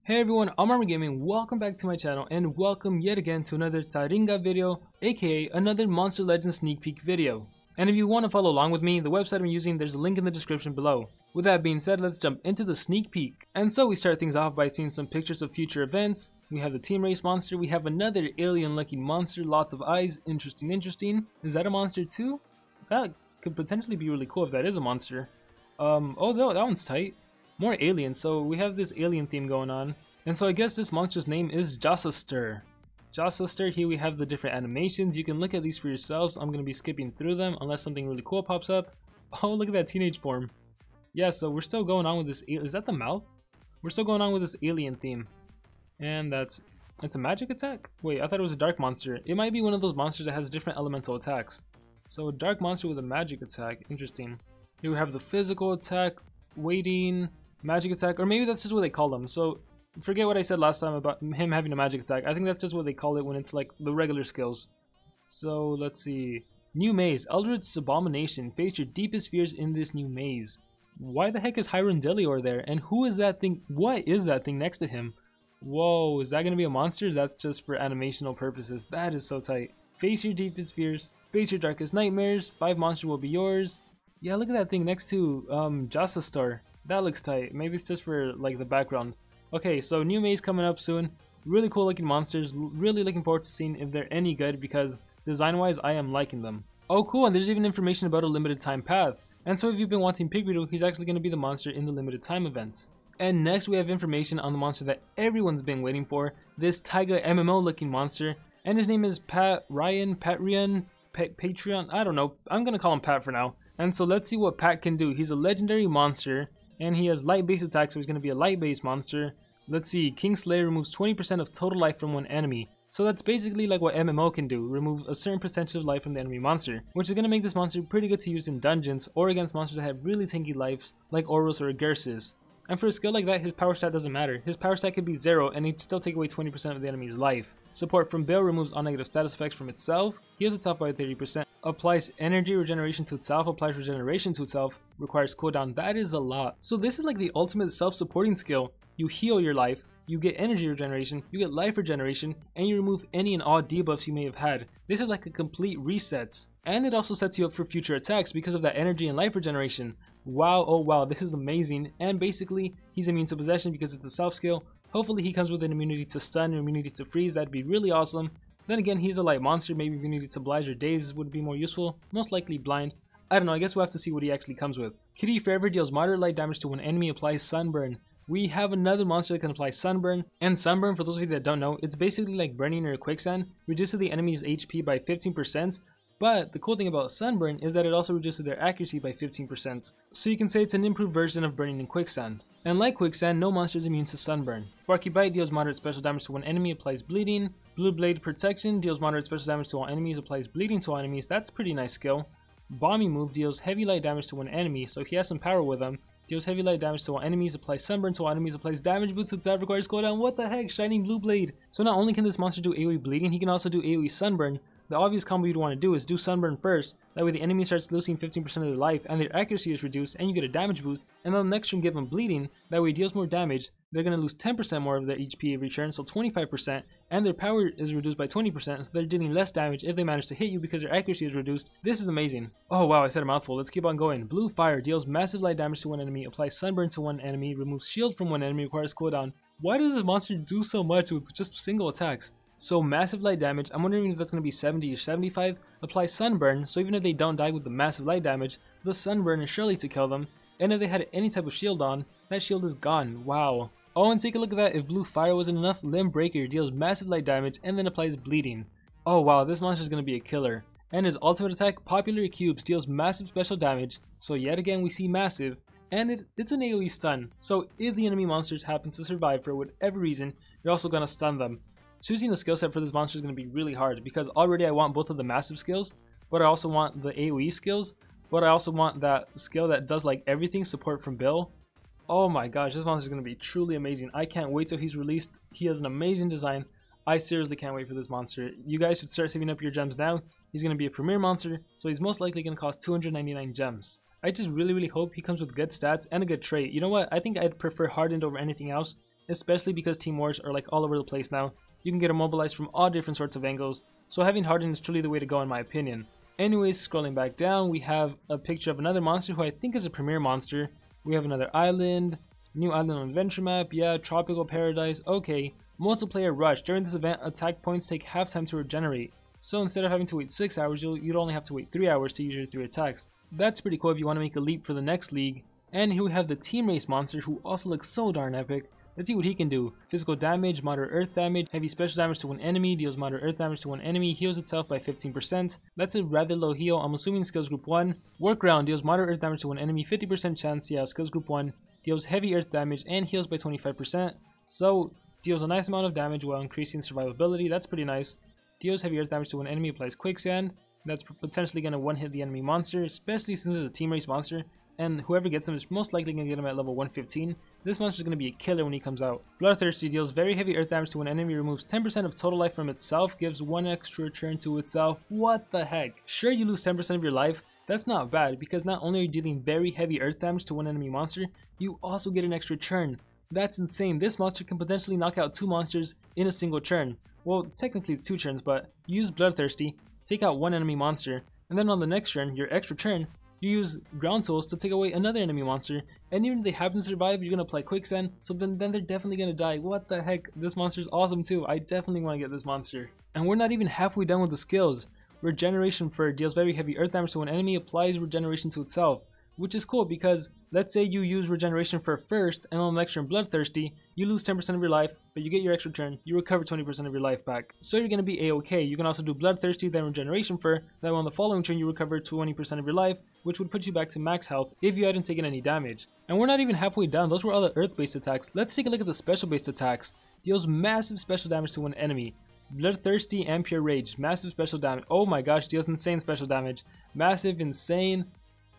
Hey everyone, I'm Ermysenigma. Welcome back to my channel and welcome yet again to another Taringa video, aka another Monster Legends sneak peek video. And if you want to follow along with me, the website I'm using, there's a link in the description below. With that being said, let's jump into the sneak peek. And so we start things off by seeing some pictures of future events. We have the team race monster, we have another alien looking monster, lots of eyes, interesting. Is that a monster too? That could potentially be really cool if that is a monster. Oh no, that one's tight. More aliens, so we have this alien theme going on. And so I guess this monster's name is Jossaster. Jossaster, here we have the different animations. You can look at these for yourselves. I'm going to be skipping through them unless something really cool pops up. Oh, look at that teenage form. Yeah, so we're still going on with this. Is that the mouth? We're still going on with this alien theme. And it's a magic attack? Wait, I thought it was a dark monster. It might be one of those monsters that has different elemental attacks. So a dark monster with a magic attack. Interesting. Here we have the physical attack, waiting, magic attack, or maybe that's just what they call them. So forget what I said last time about him having a magic attack. I think that's just what they call it when it's like the regular skills. So let's see. New maze. Elrich's Abomination. Face your deepest fears in this new maze. Why the heck is Hyrule there? And who is that thing? What is that thing next to him? Whoa, is that going to be a monster? That's just for animational purposes. That is so tight. Face your deepest fears. Face your darkest nightmares. 5 monsters will be yours. Yeah, look at that thing next to Jossaster. That looks tight. Maybe it's just for like the background. Okay, so new maze coming up soon. Really cool looking monsters. Really looking forward to seeing if they're any good because design wise I am liking them. Oh cool, and there's even information about a limited time path. And so if you've been wanting Pigridu, he's actually going to be the monster in the limited time events. And next we have information on the monster that everyone's been waiting for. This Taiga MMO looking monster. And his name is Patrion, I don't know. I'm going to call him Pat for now. And so let's see what Pat can do. He's a legendary monster. And he has light base attack, so he's going to be a light base monster. Let's see, King Slayer removes 20% of total life from one enemy. So that's basically like what MMO can do, remove a certain percentage of life from the enemy monster, which is going to make this monster pretty good to use in dungeons or against monsters that have really tanky lives like Oros or Gersis. And for a skill like that, his power stat doesn't matter. His power stat could be 0 and he'd still take away 20% of the enemy's life. Support from Vail removes all negative status effects from itself, heals itself by 30%, applies energy regeneration to itself, applies regeneration to itself, requires cooldown. That is a lot. So this is like the ultimate self-supporting skill. You heal your life, you get energy regeneration, you get life regeneration, and you remove any and all debuffs you may have had. This is like a complete reset. And it also sets you up for future attacks because of that energy and life regeneration. Wow, oh wow, this is amazing. And basically, he's immune to possession because it's a self skill. Hopefully he comes with an immunity to stun or immunity to freeze. That'd be really awesome. Then again, he's a light monster. Maybe immunity to blind or daze would be more useful. Most likely blind. I don't know, I guess we'll have to see what he actually comes with. Kitty Forever deals moderate light damage to one enemy, applies sunburn. We have another monster that can apply sunburn. And sunburn, for those of you that don't know, it's basically like burning or quicksand. Reduces the enemy's HP by 15%. But the cool thing about sunburn is that it also reduces their accuracy by 15%. So you can say it's an improved version of burning in quicksand. And like quicksand, no monster is immune to sunburn. Sparky Bite deals moderate special damage to one enemy, applies bleeding. Blue Blade Protection deals moderate special damage to all enemies, applies bleeding to all enemies. That's a pretty nice skill. Bombing Move deals heavy light damage to one enemy, so he has some power with him. Deals heavy light damage to all enemies, applies sunburn to all enemies, applies damage boost to itself, requires cooldown. What the heck? Shining Blue Blade. So not only can this monster do AoE bleeding, he can also do AoE sunburn. The obvious combo you'd want to do is do sunburn first, that way the enemy starts losing 15% of their life and their accuracy is reduced and you get a damage boost, and then the next turn give them bleeding, that way it deals more damage, they're going to lose 10% more of their HP every turn, so 25%, and their power is reduced by 20%, so they're dealing less damage if they manage to hit you because their accuracy is reduced. This is amazing. Oh wow, I said a mouthful, let's keep on going. Blue Fire deals massive light damage to one enemy, applies sunburn to one enemy, removes shield from one enemy, requires cooldown. Why does this monster do so much with just single attacks? So massive light damage, I'm wondering if that's going to be 70 or 75, apply sunburn, so even if they don't die with the massive light damage, the sunburn is surely to kill them, and if they had any type of shield on, that shield is gone. Wow. Oh, and take a look at that, if Blue Fire wasn't enough, Limb Breaker deals massive light damage and then applies bleeding. Oh wow, this monster is going to be a killer. And his ultimate attack, Popular Cubes, deals massive special damage, so yet again we see massive, and it's an AoE stun, so if the enemy monsters happen to survive for whatever reason, you're also going to stun them. Choosing the skill set for this monster is going to be really hard because already I want both of the massive skills, but I also want the AoE skills, but I also want that skill that does like everything, support from Bill. Oh my gosh, this monster is going to be truly amazing. I can't wait till he's released. He has an amazing design. I seriously can't wait for this monster. You guys should start saving up your gems now. He's going to be a premier monster, so he's most likely going to cost 299 gems. I just really hope he comes with good stats and a good trait. You know what? I think I'd prefer hardened over anything else especially because Team Wars are like all over the place now. You can get immobilized from all different sorts of angles, so having Harden is truly the way to go in my opinion. Anyways, scrolling back down, we have a picture of another monster who I think is a premier monster. We have another island, new island on adventure map, yeah, tropical paradise, okay. Multiplayer rush. During this event, attack points take half time to regenerate. So instead of having to wait 6 hours, you'd only have to wait 3 hours to use your 3 attacks. That's pretty cool if you want to make a leap for the next league. And here we have the team race monster who also looks so darn epic. Let's see what he can do. Physical damage, moderate earth damage, heavy special damage to one enemy, deals moderate earth damage to one enemy, heals itself by 15%. That's a rather low heal, I'm assuming skills group 1. Workaround, deals moderate earth damage to one enemy, 50% chance, yeah, skills group 1. Deals heavy earth damage and heals by 25%. So, deals a nice amount of damage while increasing survivability, that's pretty nice. Deals heavy earth damage to one enemy, applies quicksand. That's potentially going to one-hit the enemy monster, especially since it's a team race monster. And whoever gets him is most likely going to get him at level 115. This monster is going to be a killer when he comes out. Bloodthirsty deals very heavy earth damage to an enemy, removes 10% of total life from itself, gives 1 extra turn to itself. What the heck? Sure, you lose 10% of your life. That's not bad, because not only are you dealing very heavy earth damage to one enemy monster, you also get an extra turn. That's insane. This monster can potentially knock out 2 monsters in a single turn. Well, technically 2 turns, but use Bloodthirsty, take out 1 enemy monster, and then on the next turn, your extra turn, you use ground tools to take away another enemy monster, and even if they happen to survive, you're going to apply quicksand, so then they're definitely going to die. What the heck, this monster is awesome too. I definitely want to get this monster. And we're not even halfway done with the skills. Regeneration Fur deals very heavy earth damage to an enemy, applies regeneration to itself, which is cool because let's say you use Regeneration Fur first, and on the next turn Bloodthirsty, you lose 10% of your life, but you get your extra turn, you recover 20% of your life back. So you're going to be a-okay. You can also do Bloodthirsty, then Regeneration Fur, then on the following turn you recover 20% of your life, which would put you back to max health if you hadn't taken any damage. And we're not even halfway done, those were all the earth-based attacks. Let's take a look at the special-based attacks. Deals massive special damage to one enemy. Bloodthirsty and Pure Rage, massive special damage. Oh my gosh, deals insane special damage. Massive, insane.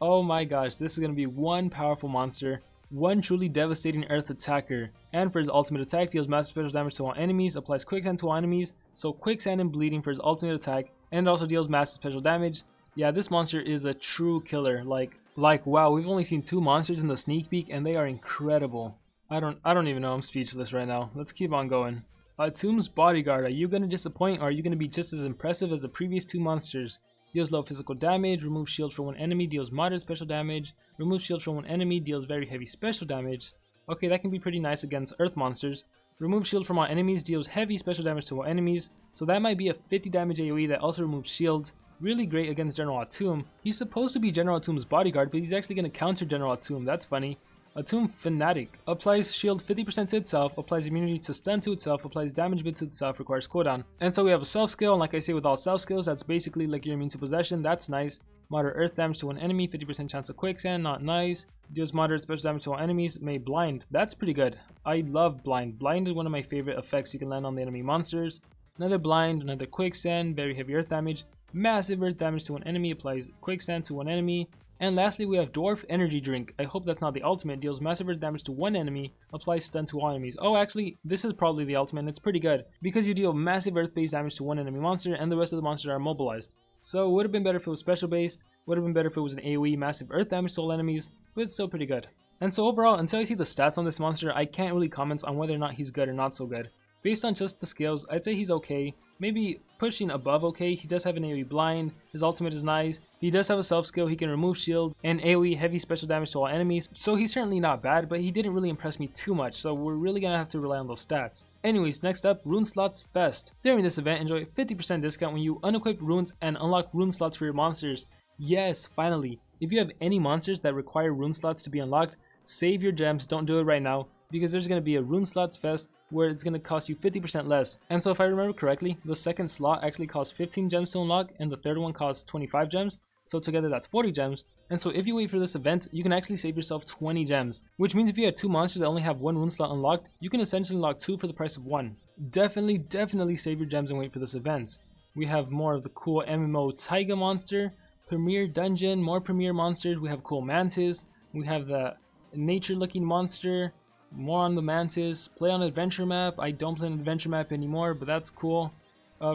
Oh my gosh, this is going to be one powerful monster, one truly devastating earth attacker. And for his ultimate attack, deals massive special damage to all enemies, applies quicksand to all enemies, so quicksand and bleeding for his ultimate attack, and also deals massive special damage. Yeah, this monster is a true killer. Like wow, we've only seen 2 monsters in the sneak peek and they are incredible. I don't even know, I'm speechless right now. Let's keep on going. Tomb's Bodyguard, are you going to disappoint or are you going to be just as impressive as the previous 2 monsters? Deals low physical damage, removes shields from one enemy, deals moderate special damage, removes shields from one enemy, deals very heavy special damage. Okay, that can be pretty nice against earth monsters. Removes shields from all enemies, deals heavy special damage to all enemies, so that might be a 50 damage AoE that also removes shields. Really great against General Atum. He's supposed to be General Atum's bodyguard, but he's actually going to counter General Atum, that's funny. Atum Fanatic. Applies shield 50% to itself, applies immunity to stun to itself, applies damage bit to itself, requires cooldown. And so we have a self skill, and like I say with all self skills, that's basically like you're immune to possession, that's nice. Moderate earth damage to one enemy, 50% chance of quicksand, not nice. Deals moderate special damage to all enemies, may blind, that's pretty good. I love blind. Blind is one of my favorite effects you can land on the enemy monsters. Another blind, another quicksand, very heavy earth damage. Massive earth damage to one enemy, applies quicksand to one enemy. And lastly, we have Dwarf Energy Drink. I hope that's not the ultimate. Deals massive earth damage to one enemy, applies stun to all enemies. Oh, actually, this is probably the ultimate, and it's pretty good, because you deal massive earth-based damage to one enemy monster, and the rest of the monsters are immobilized. So, it would have been better if it was special-based, would have been better if it was an AoE, massive earth damage to all enemies, but it's still pretty good. And so overall, until I see the stats on this monster, I can't really comment on whether or not he's good or not so good. Based on just the skills, I'd say he's okay. Maybe pushing above okay. He does have an AoE blind, his ultimate is nice, he does have a self skill, he can remove shields, and AoE heavy special damage to all enemies, so he's certainly not bad, but he didn't really impress me too much, so we're really gonna have to rely on those stats. Anyways, next up, Rune Slots Fest. During this event, enjoy 50% discount when you unequip runes and unlock rune slots for your monsters. Yes, finally. If you have any monsters that require rune slots to be unlocked, save your gems, don't do it right now, because there's going to be a Rune Slots Fest where it's going to cost you 50% less. And so if I remember correctly, the second slot actually costs 15 gems to unlock and the third one costs 25 gems. So together that's 40 gems. And so if you wait for this event, you can actually save yourself 20 gems. Which means if you have 2 monsters that only have 1 rune slot unlocked, you can essentially unlock 2 for the price of 1. Definitely save your gems and wait for this event. We have more of the cool MMO Taiga monster, Premier Dungeon, more Premier monsters. We have cool Mantis. We have the nature looking monster. More on the Mantis. Play on adventure map. I don't play on adventure map anymore, but that's cool.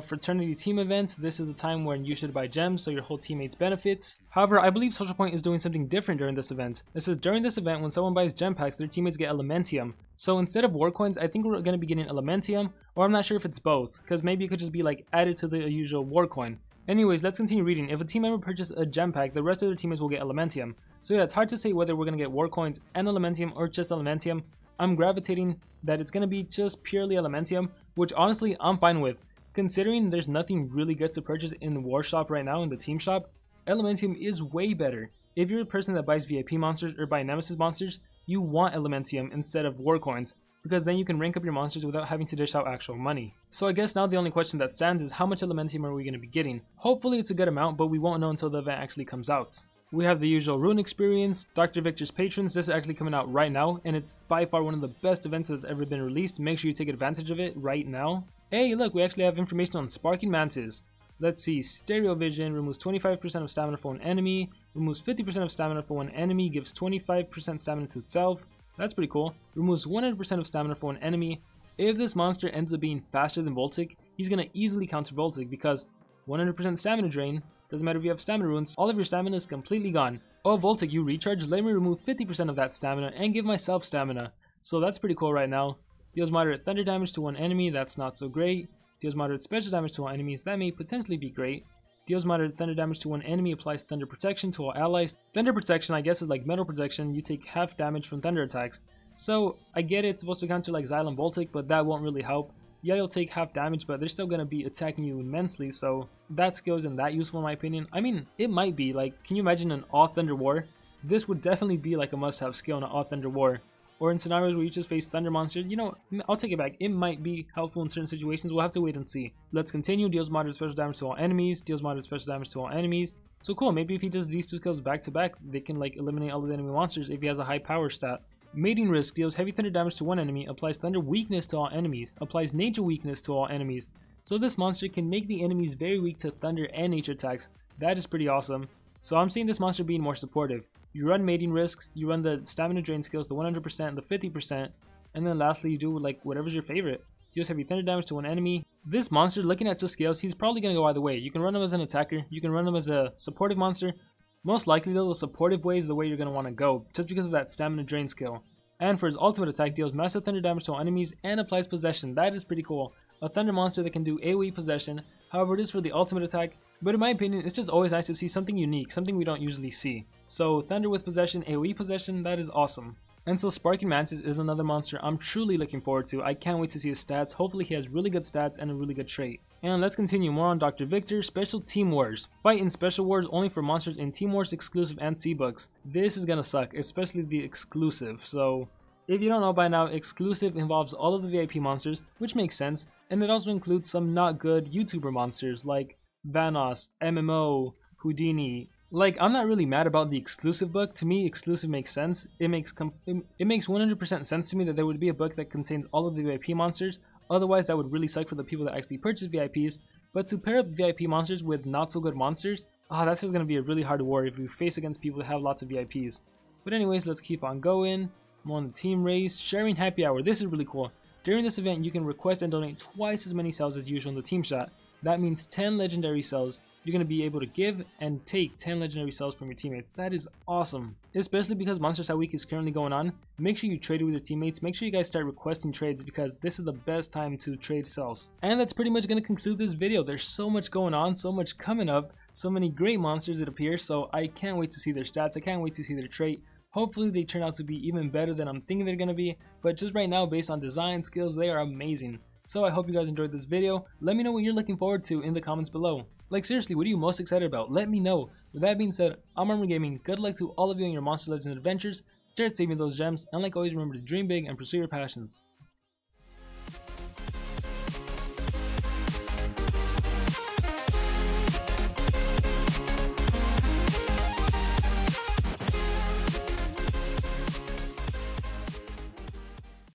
fraternity team event, this is the time when you should buy gems so your whole teammates benefits. However, I believe Social Point is doing something different during this event. It says during this event, when someone buys gem packs, their teammates get Elementium. So instead of war coins, I think we're going to be getting Elementium, or I'm not sure if it's both, because maybe it could just be like added to the usual war coin. Anyways, let's continue reading. If a team member purchases a gem pack, the rest of their teammates will get Elementium. So yeah, it's hard to say whether we're going to get war coins and Elementium or just Elementium. I'm gravitating that it's going to be just purely Elementium, which honestly I'm fine with. Considering there's nothing really good to purchase in the war shop right now, in the team shop, Elementium is way better. If you're a person that buys VIP monsters or buy Nemesis monsters, you want Elementium instead of war coins, because then you can rank up your monsters without having to dish out actual money. So I guess now the only question that stands is how much Elementium are we going to be getting? Hopefully it's a good amount, but we won't know until the event actually comes out. We have the usual rune experience, Dr. Victor's Patrons. This is actually coming out right now, and it's by far one of the best events that's ever been released. Make sure you take advantage of it right now. Hey, look, we actually have information on Sparking Mantis. Let's see, Stereo Vision removes 25% of stamina for an enemy, removes 50% of stamina for one enemy, gives 25% stamina to itself. That's pretty cool. Removes 100% of stamina for an enemy. If this monster ends up being faster than Voltic, he's going to easily counter Voltic because 100% stamina drain. Doesn't matter if you have stamina runes, all of your stamina is completely gone. Oh, Voltic, you recharge, let me remove 50% of that stamina and give myself stamina. So that's pretty cool right now. Deals moderate thunder damage to one enemy, that's not so great. Deals moderate special damage to all enemies, that may potentially be great. Deals moderate thunder damage to one enemy, applies thunder protection to all allies. Thunder protection, I guess, is like metal protection, you take half damage from thunder attacks. So, I get it, it's supposed to counter like Xylem Voltic, but that won't really help. Yeah, you'll take half damage, but they're still going to be attacking you immensely, so that skill isn't that useful in my opinion. I mean, it might be, like, can you imagine an All Thunder War? This would definitely be like a must-have skill in an All Thunder War. Or in scenarios where you just face Thunder monsters, you know, I'll take it back. It might be helpful in certain situations, we'll have to wait and see. Let's continue. Deals moderate special damage to all enemies, deals moderate special damage to all enemies. So cool, maybe if he does these two skills back to back, they can like eliminate all of the enemy monsters if he has a high power stat. Mating Risk deals heavy thunder damage to one enemy, applies thunder weakness to all enemies, applies nature weakness to all enemies. So this monster can make the enemies very weak to thunder and nature attacks. That is pretty awesome. So I'm seeing this monster being more supportive. You run Mating Risks, you run the stamina drain skills, the 100%, the 50%, and then lastly you do like whatever's your favorite. Deals heavy thunder damage to one enemy. This monster, looking at just scales, he's probably going to go either way. You can run him as an attacker, you can run him as a supportive monster. Most likely though, the supportive way is the way you're going to want to go, just because of that stamina drain skill. And for his ultimate attack, deals massive thunder damage to all enemies and applies possession. That is pretty cool. A thunder monster that can do AoE possession, however it is for the ultimate attack, but in my opinion it's just always nice to see something unique, something we don't usually see. So thunder with possession, AoE possession, that is awesome. And so Sparking Mantis is another monster I'm truly looking forward to. I can't wait to see his stats. Hopefully he has really good stats and a really good trait. And let's continue more on Dr. Victor. Special Team Wars. Fight in Special Wars only for monsters in Team Wars exclusive and C-Books. This is gonna suck, especially the exclusive. So if you don't know by now, exclusive involves all of the VIP monsters, which makes sense, and it also includes some not good YouTuber monsters like Vanoss, MMO, Houdini. Like, I'm not really mad about the exclusive book. To me, exclusive makes sense. It makes 100% sense to me that there would be a book that contains all of the VIP monsters. Otherwise, that would really suck for the people that actually purchase VIPs. But to pair up VIP monsters with not so good monsters, that's just going to be a really hard war if we face against people that have lots of VIPs. But anyways, let's keep on going. More on the team race. Sharing Happy Hour. This is really cool. During this event, you can request and donate twice as many cells as usual in the team shot. That means 10 legendary cells. You're going to be able to give and take 10 legendary cells from your teammates. That is awesome. Especially because Monster Cell Week is currently going on. Make sure you trade it with your teammates. Make sure you guys start requesting trades because this is the best time to trade cells. And that's pretty much going to conclude this video. There's so much going on, so much coming up, so many great monsters it appears. So I can't wait to see their stats. I can't wait to see their trait. Hopefully they turn out to be even better than I'm thinking they're going to be. But just right now, based on design skills, they are amazing. So I hope you guys enjoyed this video. Let me know what you're looking forward to in the comments below. Like seriously, what are you most excited about? Let me know. With that being said, I'm Armor Gaming. Good luck to all of you on your Monster Legends adventures. Start saving those gems, and like always, remember to dream big and pursue your passions.